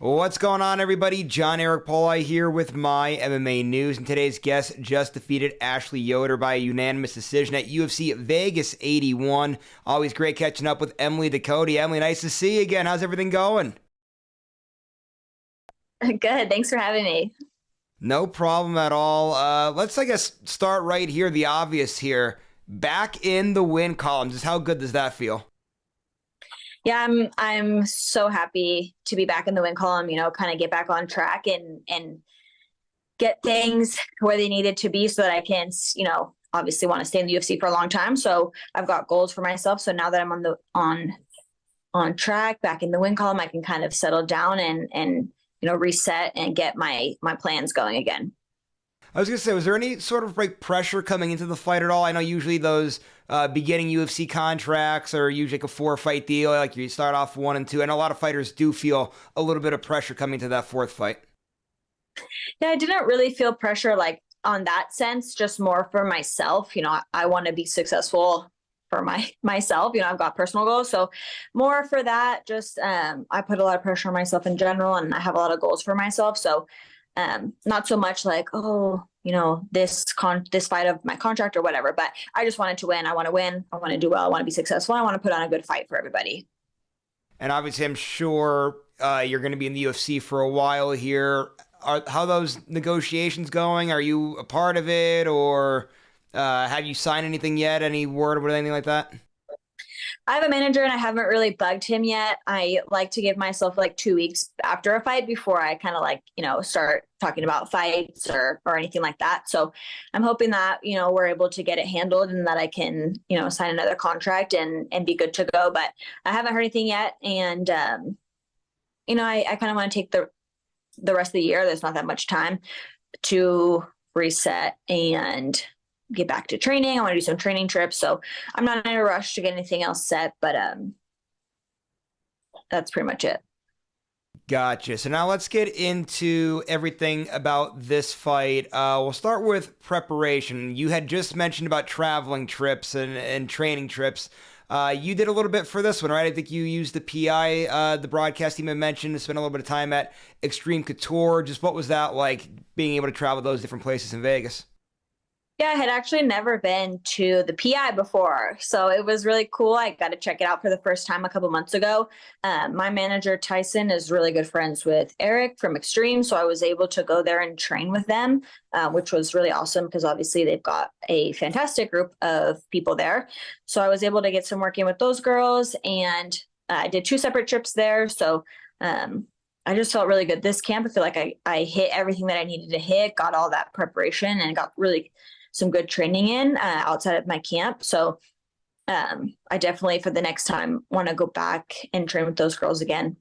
What's going on, everybody? John Eric Pauli here with My MMA News, and today's guest just defeated Ashley Yoder by a unanimous decision at UFC Vegas 81. Always great catching up with Emily Ducote. Emily, nice to see you again. How's everything going? Good. Thanks for having me. No problem at all. Let's, I guess, start right here, the obvious here. Back in the win column. Just how good does that feel? Yeah, I'm so happy to be back in the win column, kind of get back on track and get things where they needed to be so that I can, obviously want to stay in the UFC for a long time. So I've got goals for myself. So now that I'm on track, back in the win column, I can kind of settle down and reset and get my plans going again. I was going to say, was there any sort of like pressure coming into the fight at all? I know usually those beginning UFC contracts are usually like a 4-fight deal. Like you start off 1 and 2, and a lot of fighters do feel a little bit of pressure coming to that 4th fight. Yeah, I didn't really feel pressure like on that sense, just more for myself. I want to be successful for myself. I've got personal goals. So more for that, just I put a lot of pressure on myself in general, and I have a lot of goals for myself. So not so much like, this fight of my contract or whatever, but I just wanted to win. I want to win. I want to do well. I want to be successful. I want to put on a good fight for everybody. And obviously, I'm sure you're going to be in the UFC for a while here. How are those negotiations going? Are you a part of it, or have you signed anything yet? Any word or anything like that? I have a manager and I haven't really bugged him yet. I like to give myself like 2 weeks after a fight before I kind of start talking about fights or anything like that. So I'm hoping that, we're able to get it handled and that I can, sign another contract and be good to go. But I haven't heard anything yet. And, I kind of want to take the rest of the year. There's not that much time to reset and get back to training. I want to do some training trips. So I'm not in a rush to get anything else set, but that's pretty much it. Gotcha. So now let's get into everything about this fight. We'll start with preparation. You had just mentioned about traveling trips and training trips. You did a little bit for this one, right? I think you used the PI, the broadcast team had mentioned, to spend a little bit of time at Extreme Couture. Just what was that like, being able to travel those different places in Vegas? Yeah, I had actually never been to the PI before, so it was really cool. I got to check it out for the first time a couple months ago. My manager, Tyson, is really good friends with Eric from Extreme, so I was able to go there and train with them, which was really awesome because obviously they've got a fantastic group of people there. So I was able to get some work in with those girls, and I did 2 separate trips there. So I just felt really good. This camp, I feel like I hit everything that I needed to hit, got all that preparation, and got really some good training in outside of my camp. So I definitely, for the next time, want to go back and train with those girls again.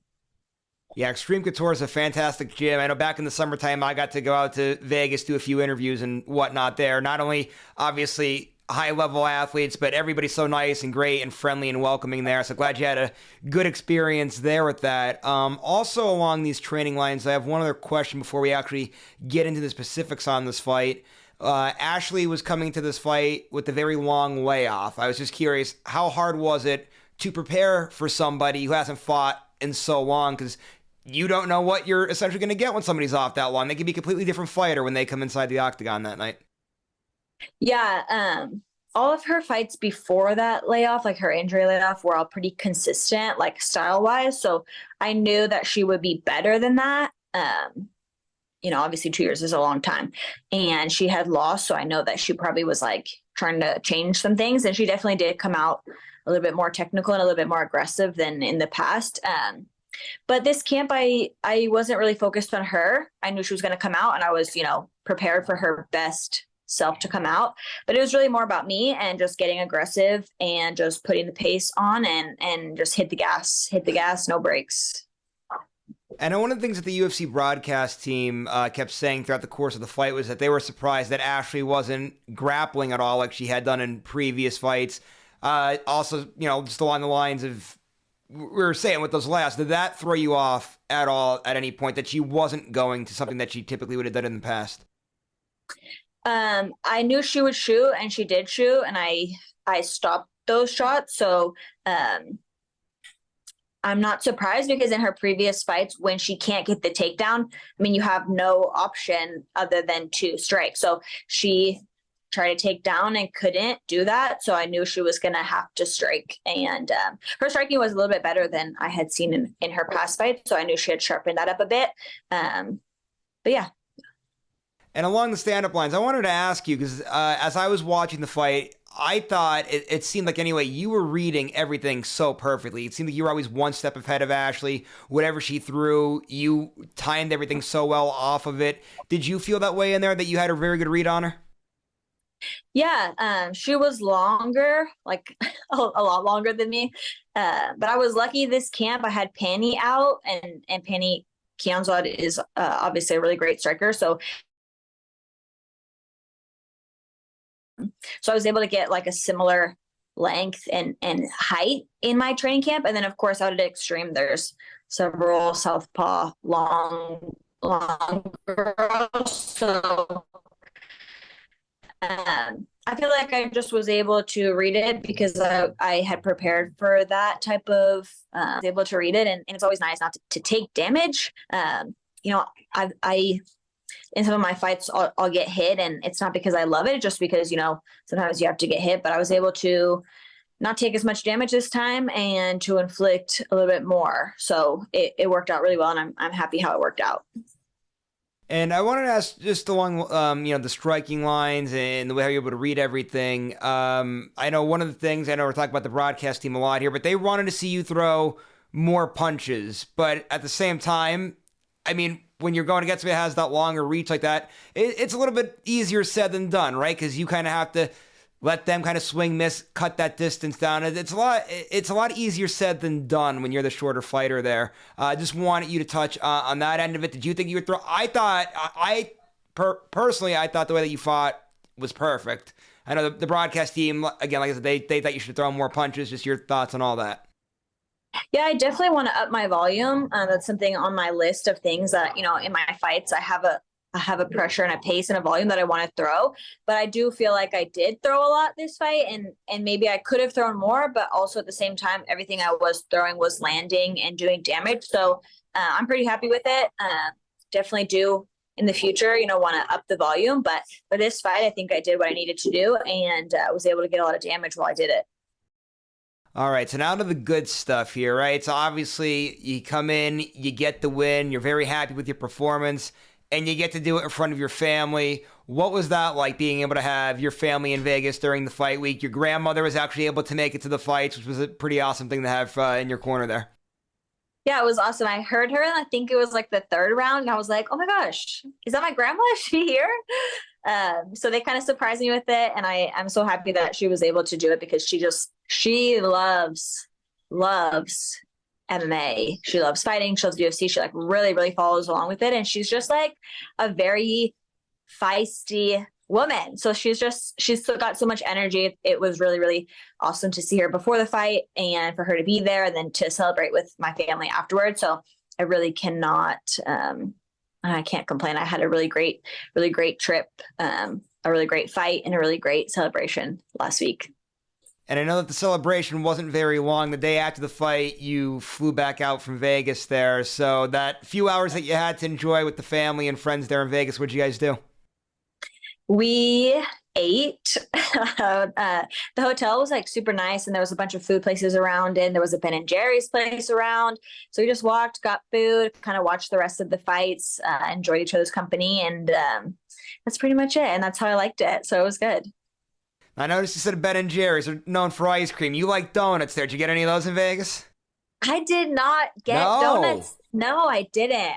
Yeah, Extreme Couture is a fantastic gym. I know back in the summertime, I got to go out to Vegas, do a few interviews and whatnot there. Not only, obviously, high-level athletes, but everybody's so nice and great and friendly and welcoming there. So glad you had a good experience there with that. Also, along these training lines, I have one other question before we actually get into the specifics on this fight. Ashley was coming to this fight with a very long layoff. I was just curious, how hard was it to prepare for somebody who hasn't fought in so long? Because you don't know what you're essentially going to get when somebody's off that long. They could be a completely different fighter when they come inside the octagon that night. Yeah, all of her fights before that layoff, like her injury layoff, were all pretty consistent, like style-wise. So I knew that she would be better than that. Obviously 2 years is a long time, and she had lost. So I know that she probably was like trying to change some things, and she definitely did come out a little bit more technical and a little bit more aggressive than in the past. But this camp, I wasn't really focused on her. I knew she was going to come out, and I was, prepared for her best self to come out. But it was really more about me and just getting aggressive and just putting the pace on and just hit the gas, no brakes. And one of the things that the UFC broadcast team kept saying throughout the course of the fight was that they were surprised that Ashley wasn't grappling at all like she had done in previous fights. Also, just along the lines of we were saying with those last, did that throw you off at all at any point that she wasn't going to something that she typically would have done in the past? I knew she would shoot, and she did shoot, and I stopped those shots. So I'm not surprised because in her previous fights, when she can't get the takedown, I mean, you have no option other than to strike. So she tried to take down and couldn't do that. So I knew she was going to have to strike. And her striking was a little bit better than I had seen in her past fights. So I knew she had sharpened that up a bit. But yeah. And along the stand-up lines, I wanted to ask you, because as I was watching the fight, I thought it seemed like, anyway, you were reading everything so perfectly. It seemed like you were always one step ahead of Ashley. Whatever she threw, you timed everything so well off of it. Did you feel that way in there, that you had a very good read on her? Yeah, she was longer, like a lot longer than me. But I was lucky this camp. I had Penny out, and Penny Kianzad is obviously a really great striker. So I was able to get like a similar length and height in my training camp. And then of course out at Extreme, there's several southpaw long girls. So I feel like I just was able to read it because I had prepared for that type of able to read it, and it's always nice not to take damage. You know, I in some of my fights, I'll get hit, and it's not because I love it, just because, you know, sometimes you have to get hit. But I was able to not take as much damage this time and to inflict a little bit more. So it worked out really well, and I'm happy how it worked out. And I wanted to ask, just along, the striking lines and the way how you're able to read everything. I know one of the things, I know we're talking about the broadcast team a lot here, but they wanted to see you throw more punches. But at the same time, I mean, when you're going against somebody that has that longer reach like that, it's a little bit easier said than done, right? Because you kind of have to let them kind of swing, miss, cut that distance down. It's a lot easier said than done when you're the shorter fighter there. Just wanted you to touch on that end of it. Did you think you would throw? I thought, personally, I thought the way that you fought was perfect. I know the broadcast team, again, like I said, they thought you should throw more punches. Just your thoughts on all that. Yeah, I definitely want to up my volume. That's something on my list of things that, you know, in my fights, I have a pressure and a pace and a volume that I want to throw. But I do feel like I did throw a lot this fight, and maybe I could have thrown more, but also at the same time, everything I was throwing was landing and doing damage. So I'm pretty happy with it. Definitely do in the future, you know, want to up the volume. But for this fight, I think I did what I needed to do, and was able to get a lot of damage while I did it. All right, so now to the good stuff here, right? So obviously you come in, you get the win, you're very happy with your performance, and you get to do it in front of your family. What was that like, being able to have your family in Vegas during the fight week? Your grandmother was actually able to make it to the fights, which was a pretty awesome thing to have in your corner there. Yeah, it was awesome. I heard her, and I think it was like the third round, and I was like, oh my gosh, is that my grandma? Is she here? So they kind of surprised me with it, and I'm so happy that she was able to do it, because she loves MMA. She loves fighting. She loves UFC. She like really, really follows along with it. And she's just like a very feisty woman. So she's still got so much energy. It was really, really awesome to see her before the fight, and for her to be there, and then to celebrate with my family afterwards. So I really I can't complain. I had a really great trip, a really great fight, and a really great celebration last week. And I know that the celebration wasn't very long. The day after the fight, you flew back out from Vegas there. So that few hours that you had to enjoy with the family and friends there in Vegas, what'd you guys do? We ate. The hotel was like super nice, and there was a bunch of food places around, and there was a Ben and Jerry's place around. So we just walked, got food, kind of watched the rest of the fights, enjoyed each other's company, and that's pretty much it. And that's how I liked it. So it was good. I noticed you said Ben and Jerry's are known for ice cream. You like donuts there. Did you get any of those in Vegas? I did not get donuts. No, I didn't.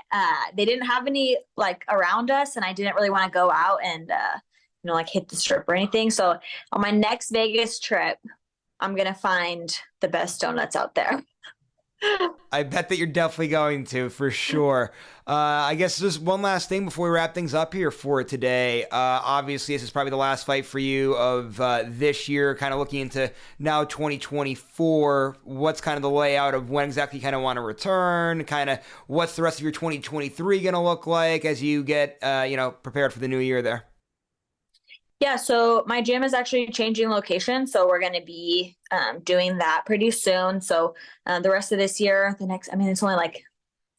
They didn't have any like around us, and I didn't really want to go out and like hit the strip or anything. So on my next Vegas trip, I'm gonna find the best donuts out there. I bet that you're definitely going to, for sure. I guess just one last thing before we wrap things up here for today. Obviously, this is probably the last fight for you of this year, kind of looking into now 2024. What's kind of the layout of when exactly you kind of want to return? Kind of what's the rest of your 2023 going to look like as you get, prepared for the new year there? Yeah, so my gym is actually changing location, so we're going to be doing that pretty soon. So the rest of this year, it's only like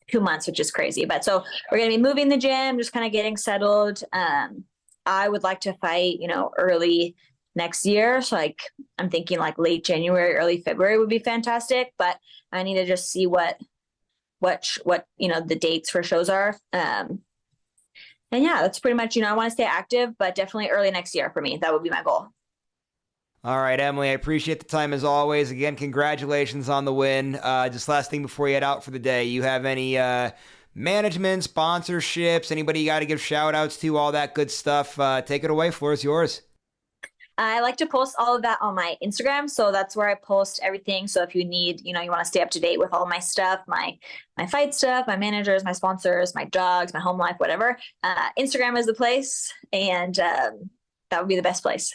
2 months, which is crazy. But so we're going to be moving the gym, just kind of getting settled. I would like to fight, early next year. So like I'm thinking like late January, early February would be fantastic. But I need to just see what the dates for shows are. And yeah, that's pretty much, I want to stay active, but definitely early next year for me. That would be my goal. All right, Emily, I appreciate the time as always. Again, congratulations on the win. Just last thing before you head out for the day, you have any management, sponsorships, anybody you got to give shout outs to, all that good stuff? Take it away. Floor is yours. I like to post all of that on my Instagram. So that's where I post everything. So if you need, you want to stay up to date with all my stuff, my fight stuff, my managers, my sponsors, my dogs, my home life, whatever, Instagram is the place. And that would be the best place.